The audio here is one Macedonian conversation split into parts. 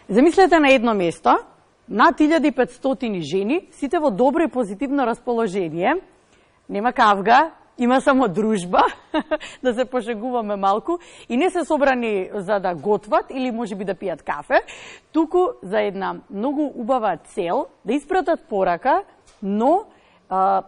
Замислете на едно место, над 1500 жени, сите во добро и позитивно расположение, нема кавга, има само дружба, да се пошегуваме малку, и не се собрани за да готват или можеби да пијат кафе, туку за една многу убава цел, да испратат порака, но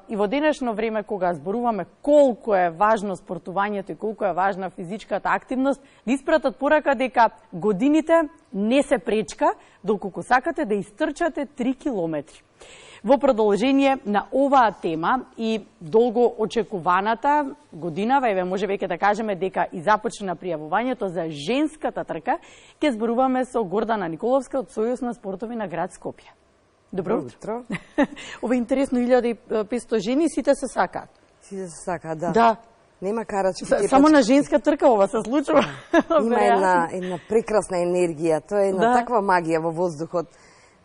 и во денешно време кога зборуваме колку е важно спортувањето и колку е важна физичката активност, да испратат порака дека годините не се пречка, доколку сакате да истрчате 3 километри. Во продолжение на оваа тема и долго очекуваната годинава, еве може веќе да кажеме дека и започна пријавувањето за женската трка, ќе зборуваме со Гордана Николовска од Сојуз на спортови на град Скопје. Добро утро. Ова е интересно, 1500 жени, сите се сакаат. Сите се сакаат, да. Да. Нема карачки. Само на женска трка ова се случува. Има една прекрасна енергија, тоа е една таква магија во воздухот.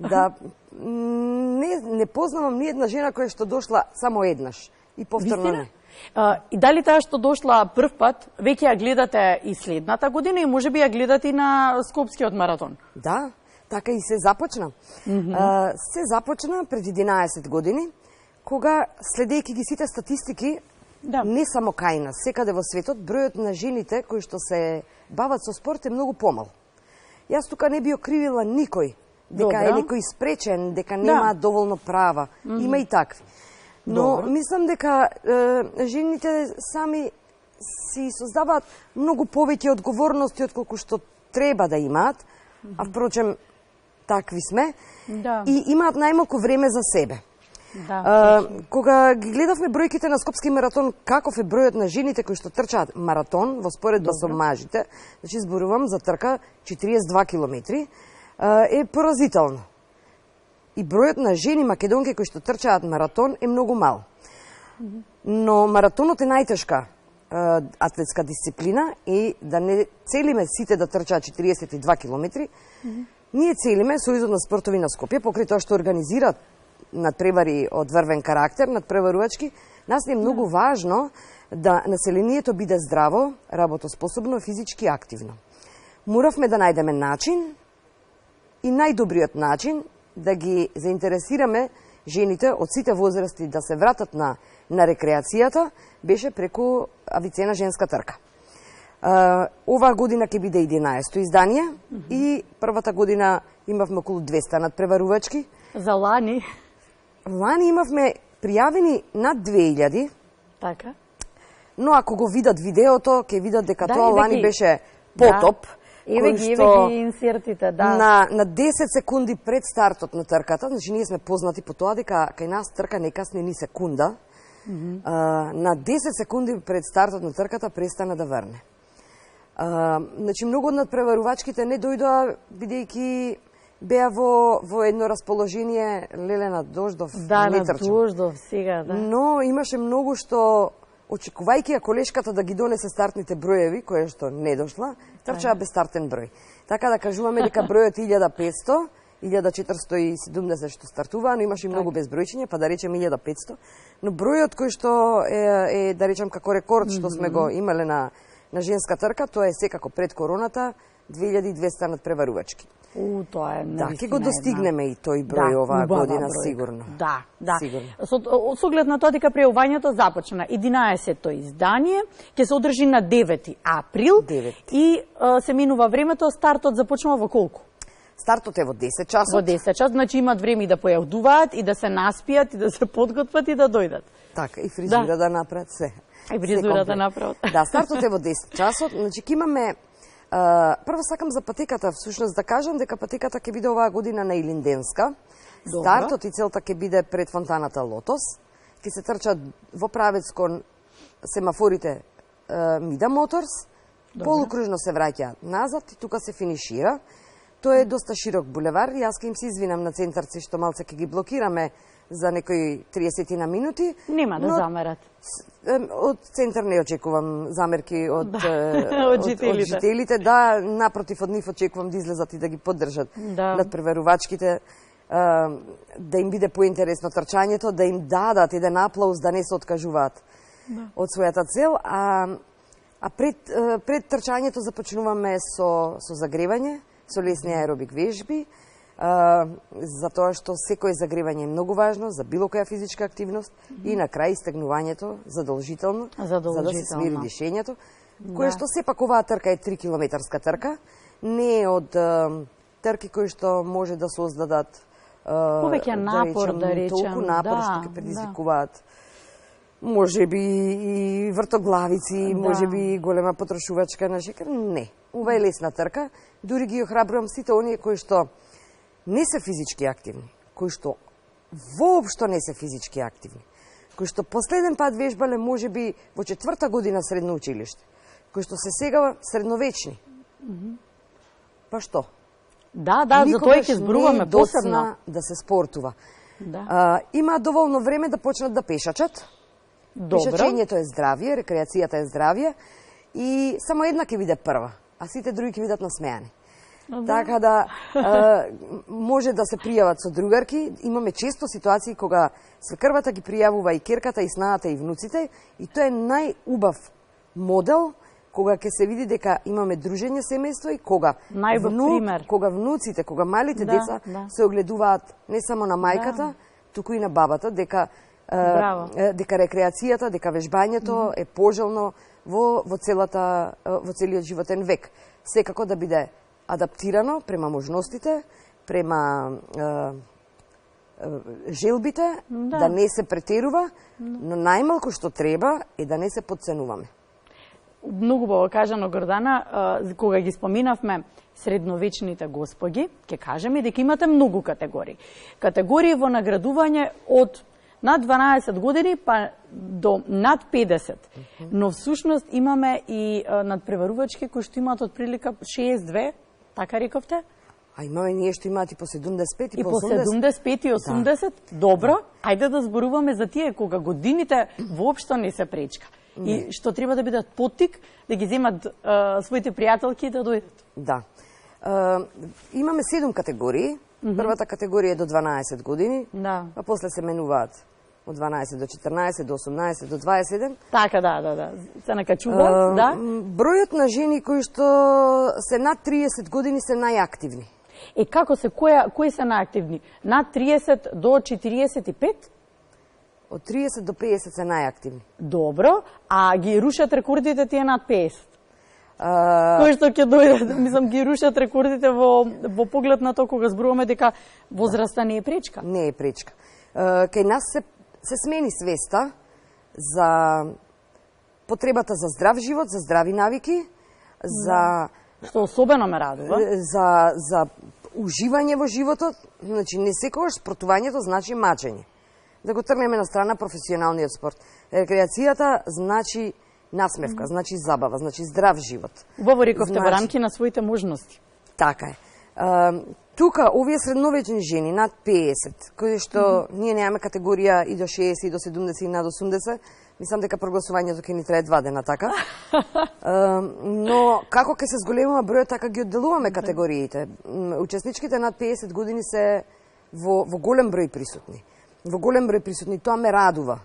Да, не познавам ни една жена која што дошла само еднаш и повторно не. И дали таа што дошла прв пат, веќе ја гледате и следната година и можеби ја гледате и на Скопскиот маратон? Да, така и се започна. Се започна пред 11 години, кога, следејќи ги сите статистики, не само кај нас, секаде во светот, бројот на жените кои што се бават со спорт е многу помал. Јас тука не би окривила никој, дека е некој спречен, дека нема доволно права. Има и такви. Но мислам дека жените сами си создаваат многу повеќе одговорности од колку што треба да имаат, а впрочем такви сме, и имаат најмалку време за себе. Кога ги гледавме бројките на Скопски маратон, каков е бројот на жените кои што трчаат маратон во споредба со мажите, значи зборувам за трка 42 километри, е поразително. И бројот на жени македонки кои што трчаат маратон е многу мал. Но маратонот е најтешка атлетска дисциплина и да не целиме сите да трчаат 42 километри, ние целиме Сојузот на спортови на Скопје, покрај тоа што организираат надпревари од врвен карактер, надпреварувачки, нас не е многу важно да населението биде здраво, работоспособно, физички активно. Моравме да најдеме начин и најдобриот начин да ги заинтересираме жените од сите возрасти да се вратат на рекреацијата, беше преку Авицена женска трка. Оваа година ќе биде 11-то издание и првата година имавме околу 200 надпреварувачки. За лани? Лани имавме пријавени над 2000. Така. Но ако го видат видеото, ќе видат дека тоа лани беше потоп. Еве ги инсертите, на 10 секунди пред стартот на трката, значи ние сме познати по тоа дека кај нас трка не касне ни секунда, на 10 секунди пред стартот на трката престана да врне. Значи многу од надпреварувачките не дојдоа бидејќи беа во едно расположение Лелена Дождов, не трча. Да, на Дождов сега, да. Но имаше многу што, очекувајќи ја колешката да ги донесе стартните броеви, која што не дошла, трчаа без стартен број. Така да кажуваме дека бројот 1500, 1470 што стартуваа, но имаше и многу безбројчиња, па да речем 1500, но бројот кој што е да речем како рекорд што сме го имале на женска трка, тоа е секако пред короната, 2200 надпреварувачки. Тоа е да, ќе го достигнеме и тој број оваа година, сигурно. Да. Со оглед на тоа дека пријавувањето започна 11-то издание, ќе се одржи на 9 април и се минува времето, стартот започнува во колку? Стартот е во 10 часот. Во 10 часот, значи имат време и да појадуваат, и да се наспијат, и да се подготват, и да дојдат. Така, и фризура да направат се. И фризура да направат. Да, стартот е во 10 часот, значи ќе имаме прво сакам за патеката, всушност да кажам дека патеката ќе биде оваа година на Илинденска. Стартот и целта ќе биде пред фонтаната Лотос. Ќе се трчат во правец кон семафорите Мида Моторс. Полукружно се враќаат назад и тука се финишира. Тоа е доста широк булевар. Јас ќе им се извинам на центарци што малце ќе ги блокираме за некои 30 на минути. Нема да замерат. Од центар не очекувам замерки од жителите. Да, напротив од нив очекувам да излезат и да ги поддржат надпреварувачките, да им биде поинтересно трчањето, да им дадат еден аплауз, да не се откажуваат од својата цел. А пред трчањето започнуваме со загревање, со лесни аеробик вежби, затоа што секое загревање е многу важно за било која физичка активност и на крај истегнувањето задолжително, за да се смири дишењето, кое што сепак оваа трка е 3 километарска трка, не е од трки кои што може да создадат повеќе напор, да речем, толку напор што ќе предизвикуваат може би и вртоглавици, може би голема потрошувачка на шекер. Не, ова е лесна трка. Дури ги охрабрувам сите оние кои што не се физички активни, кои што воопшто не се физички активни, кои што последен пат вежбале може би во 4-та година средно училиште, кои што се сега средновечни. Па што? Да, за тоа ќе зборуваме посебно да се спортува. Да. Има доволно време да почнат да пешачат. Пешачењето е здравје, рекреацијата е здравје и само една ќе биде прва, а сите други ќе бидат насмејани. Така да може да се пријават со другарки. Имаме често ситуации кога свекрвата ги пријавува и керката, и снаата, и внуците, и тоа е најубав модел кога ќе се види дека имаме дружење семејство и кога внуците, кога малите деца се огледуваат не само на мајката, туку и на бабата, дека рекреацијата, дека вежбањето е пожелно во целиот животен век. Секако да биде адаптирано према можностите, према желбите, да не се претерува, но најмалку што треба е да не се подценуваме. Многу убаво кажано, Гордана, кога ги споминавме средновечните господи, ќе кажеме дека имате многу категории. Категории во наградување од над 12 години па до над 50. Но всушност имаме и надпреварувачки кои што имаат од прилика 62, така рековте? А имаме ние што имаат и по 75 и по 80. И по 75 и 80? Добро, ајде да зборуваме за тие кога годините воопшто не се пречка. И што треба да бидат поттик, да ги земат своите пријателки и да дојдат. Да. Имаме 7 категории. Првата категорија е до 12 години, а после се менуваат од 12 до 14, до 18, до 21. Така, да. Се накачува, да. Бројот на жени кои што се над 30 години се најактивни. Како се, кои се најактивни? Над 30 до 45? Од 30 до 50 се најактивни. Добро, а ги рушат рекордите тие над 50? Кои што ќе дојдат, мислам, ги рушат рекордите во поглед на тоа кога зборуваме дека возраста не е пречка? Не е пречка. Кај нас се смени свеста за потребата за здрав живот, за здрави навики, за што особено ме радува, за уживање во животот. Значи не секогаш спортувањето значи мачење. Да го тргнеме на страна професионалниот спорт. Рекреацијата значи насмевка, значи забава, значи здрав живот. Убаво рековте, во рамки на своите можности. Така е. Тука, овие средновечни жени, над 50, кои што ние немаме категорија и до 60, и до 70, и над 80, мислам дека прогласувањето ќе ни трае 2 дена, така? Но, како ќе се зголемува бројот, така ги одделуваме категориите. Учесничките над 50 години се во голем број присутни. Во голем број присутни, тоа ме радува.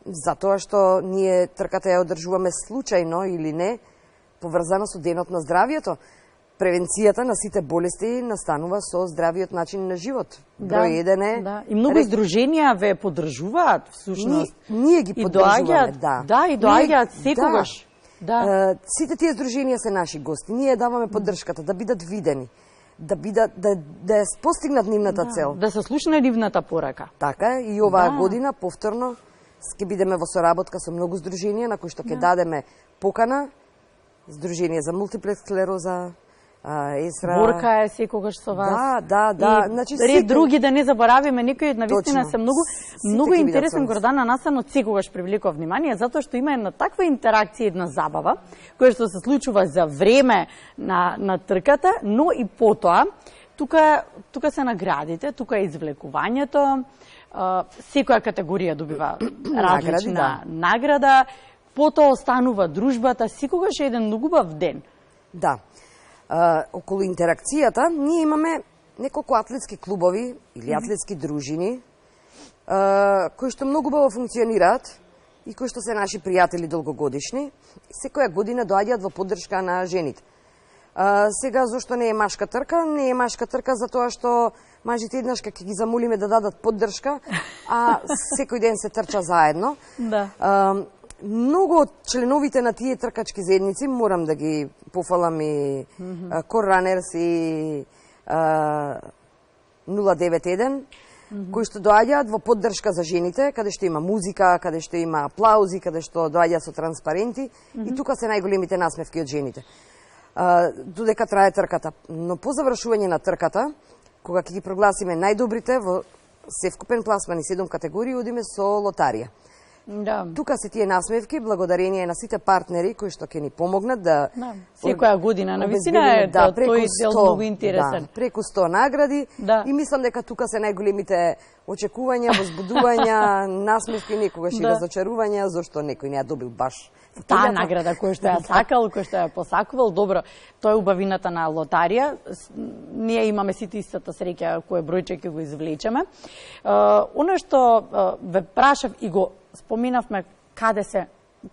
Затоа што ние трката ја одржуваме случајно или не, поврзано со денот на здравието. Превенцијата на сите болести настанува со здравиот начин на живот. Број 1 е... Да. И многу издруженија ве поддржуваат, всушност. Ние ги поддржуваме, да. И доаѓаат секогаш. Да. Сите тие издруженија се наши гости. Ние даваме поддршката да бидат видени, да постигнат нивната цел. Да се слушне нивната порака. Така е, и оваа година повторно ќе бидеме во соработка со многу здруженија на кои што ќе дадеме покана, Здружение за мултиплекс склероза, ЕСРА. Борка е секогаш со вас. Да. Значи, ред други да не заборавиме, некои навистина се многу интересен, Гордана, настанот секогаш привлекува внимание, затоа што има една таква интеракција, една забава, која што се случува за време на трката, но и потоа, тука се наградите, тука е извлекувањето, секоја категорија добива различна награда, потоа останува дружбата, секогаш е еден многу убав ден. Да. Околу интеракцијата, ние имаме неколку атлетски клубови или атлетски дружини, кои што многу убаво функционираат и кои што се наши пријатели долгогодишни, секоја година доаѓаат во поддршка на жените. Сега, зошто не е машка трка? Не е машка трка затоа што мажите еднаш ќе ги замолиме да дадат поддршка, а секој ден се трча заедно. Да. Многу од членовите на тие тркачки заедници, морам да ги пофалам и Core Runners и 091, кои што доаѓаат во поддршка за жените, каде што има музика, каде што има аплаузи, каде што доаѓаат со транспаренти, и тука се најголемите насмевки од жените. Додека трае трката. Но по завршување на трката, кога ќе ги прогласиме најдобрите во севкупен пласман и 7 категории, одиме со лотарија. Да. Тука се тие насмевки, благодарение на сите партнери кои што ќе ни помогнат да... Секоја година, навистина е тој дел многу интересен. Да, преку 100 награди, и мислам дека тука се најголемите очекувања, возбудувања, насмевки, некогаш и разочарувања, зашто некој не ја добил баш таа награда која што ја сакал, која што ја посакувал. Добро, тоа е убавината на лотарија. Ние имаме сите истата среќа кој бројче ќе го извлечеме. Оно што ве прашав и го споминавме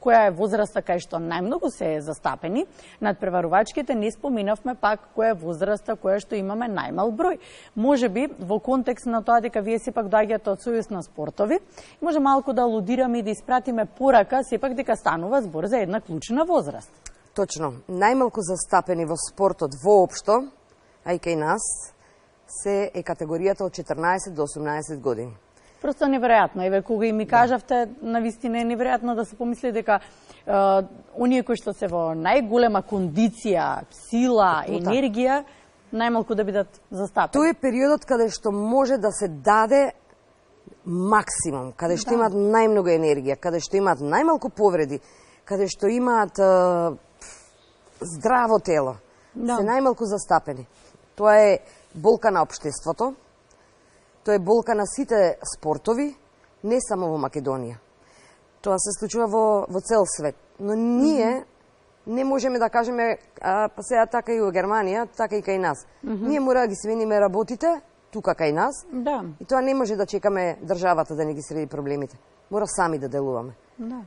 која е возраста кај што најмногу се застапени, над преварувачките не споминавме пак која е возраста која што имаме најмал број. Може би во контекст на тоа дека вие сепак доаѓате од Сојуз на спортови, може малку да алудираме и да испратиме порака сепак дека станува збор за една клучна возраст. Точно. Најмалку застапени во спортот воопшто, а и кај нас, се е категоријата од 14 до 18 години. Просто неверојатно. Еве, кога и ми кажавте, навистина е неверојатно да се помисли дека оние кои што се во најголема кондиција, сила, енергија, најмалку да бидат застапени. Тој е периодот каде што може да се даде максимум, каде што имаат најмногу енергија, каде што имаат најмалку повреди, каде што имаат здраво тело, се најмалку застапени. Тоа е болка на општеството, тоа е болка на сите спортови, не само во Македонија. Тоа се случува во цел свет. Но ние не можеме да кажеме, па сега така и во Германија, така и кај нас. Ние мора да ги смениме работите, тука кај нас, и тоа не може да чекаме државата да не ги среди проблемите. Мора сами да делуваме.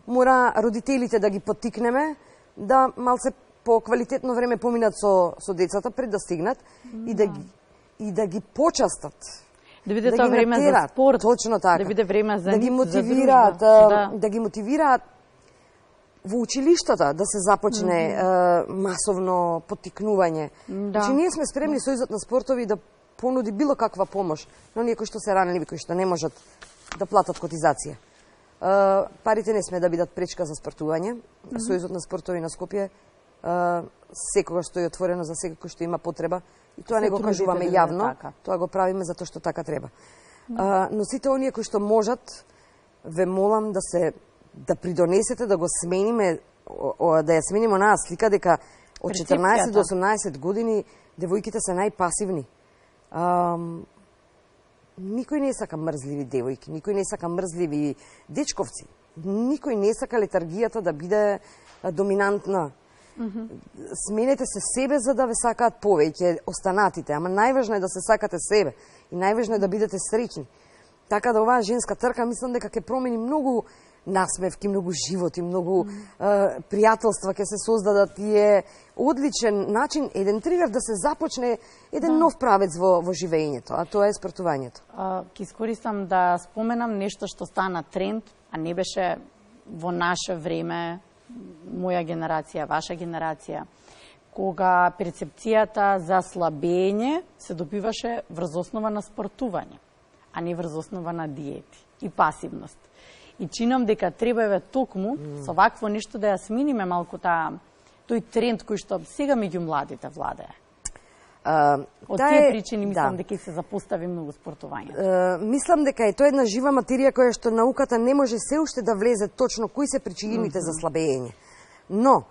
Мора родителите да ги поттикнеме да малце по квалитетно време поминат со децата пред да стигнат и да ги почастат. Да биде тоа време за спорт. Точно така. Да биде време за да ги мотивираат, да ги мотивираат во училиштата да се започне масовно поттикнување. Значи ние сме спремни Сојузот на спортови да понуди било каква помош на оние кои што се ранливи, кои што не можат да платат котизација. Парите не сме да бидат пречка за спортување. Сојузот на спортови на Скопје секогаш стои отворено за секој кој што има потреба. И тоа не го кажуваме јавно, тоа го правиме затоа што така треба. Но сите оние кои што можат, ве молам да придонесете, да го смениме, да ја смениме онаа слика дека од 14 до 18 години девојките се најпасивни. Никој не сака мрзливи девојки, никој не сака мрзливи дечковци. Никој не сака летаргијата да биде доминантна. Сменете се себе за да ве сакаат повеќе останатите, ама најважно е да се сакате себе и најважно е да бидете среќни. Така да оваа женска трка мислам дека ќе промени многу насмевки, многу животи, многу пријателства ќе се создадат и е одличен начин, еден тригер да се започне еден нов правец во живеењето, а тоа е спортувањето. Ќе искористам да споменам нешто што стана тренд, а не беше во наше време, моја генерација, ваша генерација, кога перцепцијата за слабење се добиваше врз основа на спортување, а не врз основа на диети и пасивност. И чинам дека требаве токму со вакво нешто да ја смениме малку тој тренд кој што сега меѓу младите владее. Од тие причини мислам дека се запостави многу спортување. Мислам дека е тоа една жива материја која што науката не може се уште да влезе точно кои се причините за слабење. Но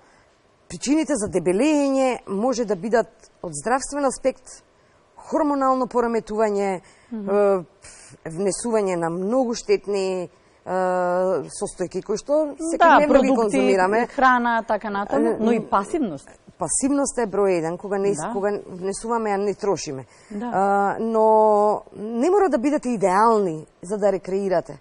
причините за дебелење може да бидат од здравствен аспект, хормонално пораметување, внесување на многу штетни состојки кои што секојдневно ги конзумираме. Храна, така натаму, но и пасивност. Пасивноста е број еден, кога внесуваме, а не трошиме. Но не мора да бидете идеални за да рекреирате.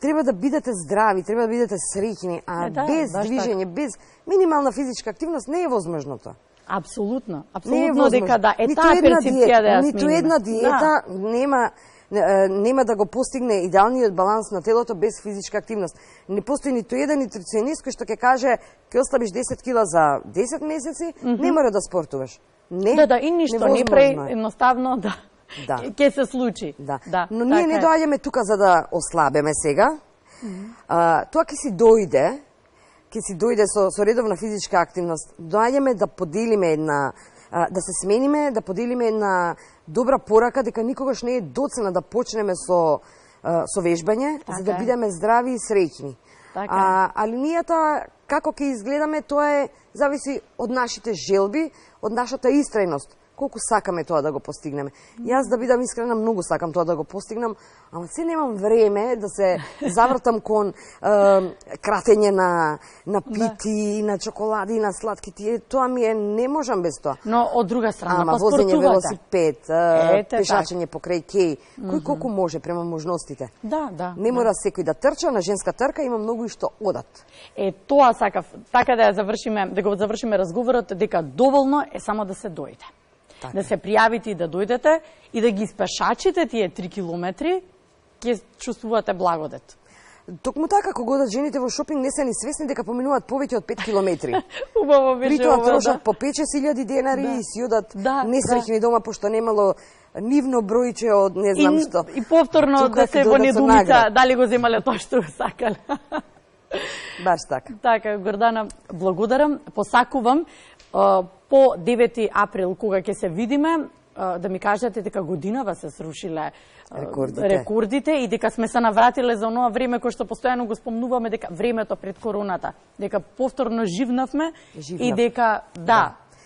Треба да бидете здрави, треба да бидете среќни, а без движење, без минимална физичка активност не е возможно тоа. Апсолутно, апсолутно дека да, таа перцепција да ја смениме. Ниту една диета нема да го постигне идеалниот баланс на телото без физичка активност. Не постои ниту еден нутриционист кој што ќе каже ќе ослабиш 10 кила за 10 месеци, не мора да спортуваш. Не. Да, и ништо не прави, едноставно да. Ќе се случи. Да. Но ние не доаѓаме тука за да ослабеме сега. Тоа ќе си дојде со редовна физичка активност. Доаѓаме да поделиме една, да се смениме, да поделиме една добра порака дека никогаш не е доцна да почнеме со вежбање, за да бидеме здрави и среќни. А линијата, како ќе изгледаме, тоа зависи од нашите желби, од нашата истрајност. Колку сакаме тоа да го постигнеме. Јас, да бидам искрена, многу сакам тоа да го постигнам, ама се немам време да се завртам кон кратење на пити, на чоколади, на сладки. Тоа ми е, не можам без тоа. Но од друга страна, па спортувате. Возење велосипед, пешачење покрај кеј, кој колку може према можностите. Да. Не мора секој да трча, на женска трка има многу и што одат. Тоа сакав, така да го завршиме разговорот, дека доволно е само да се дојде. Да се пријавите и да дојдете и да ги испешачите тие 3 километри, ќе чувствувате благодет. Токму така, кога одат жените во шопинг, не се ни свесни дека поминуваат повеќе од 5 километри. Убаво беше. При тоа трошат по 5-6 денари и си одат несреќни дома, пошто немало нивно бројче од не знам што. И повторно да се во недумица, дали го земале тоа што сакале. Баш така. Така, Гордана, благодарам. Посакувам по 9 април, кога ќе се видиме, да ми кажете дека годинава се срушиле рекордите и дека сме се навратиле за оноа време кој што постојано го спомнуваме, дека времето пред короната, дека повторно живнавме и дека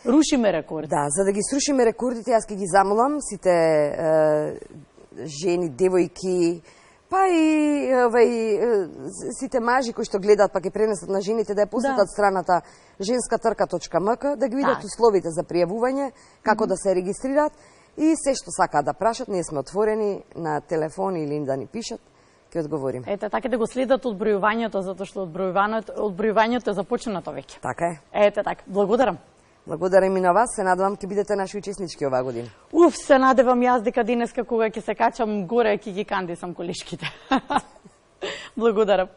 рушиме рекорди. Да, за да ги срушиме рекордите, јас ќе ги замолам сите жени, девојки, па и сите мажи кои што гледаат па ќе пренесат на жените да ја посетат страната женскатрка.mk, да ги видат условите за пријавување, како да се регистрираат и се што сакаат да прашат, ние сме отворени на телефон или да ни пишат, ќе одговориме. Ете, така да го следат одбројувањето, затоа што одбројувањето е започнато веќе. Така е. Ете така, благодарам. Благодарам и на вас, се надевам ќе бидете наши учеснички оваа година. Се надевам јас дека денеска кога ќе се качам горе ќе ги кандисам колешките. Благодарам.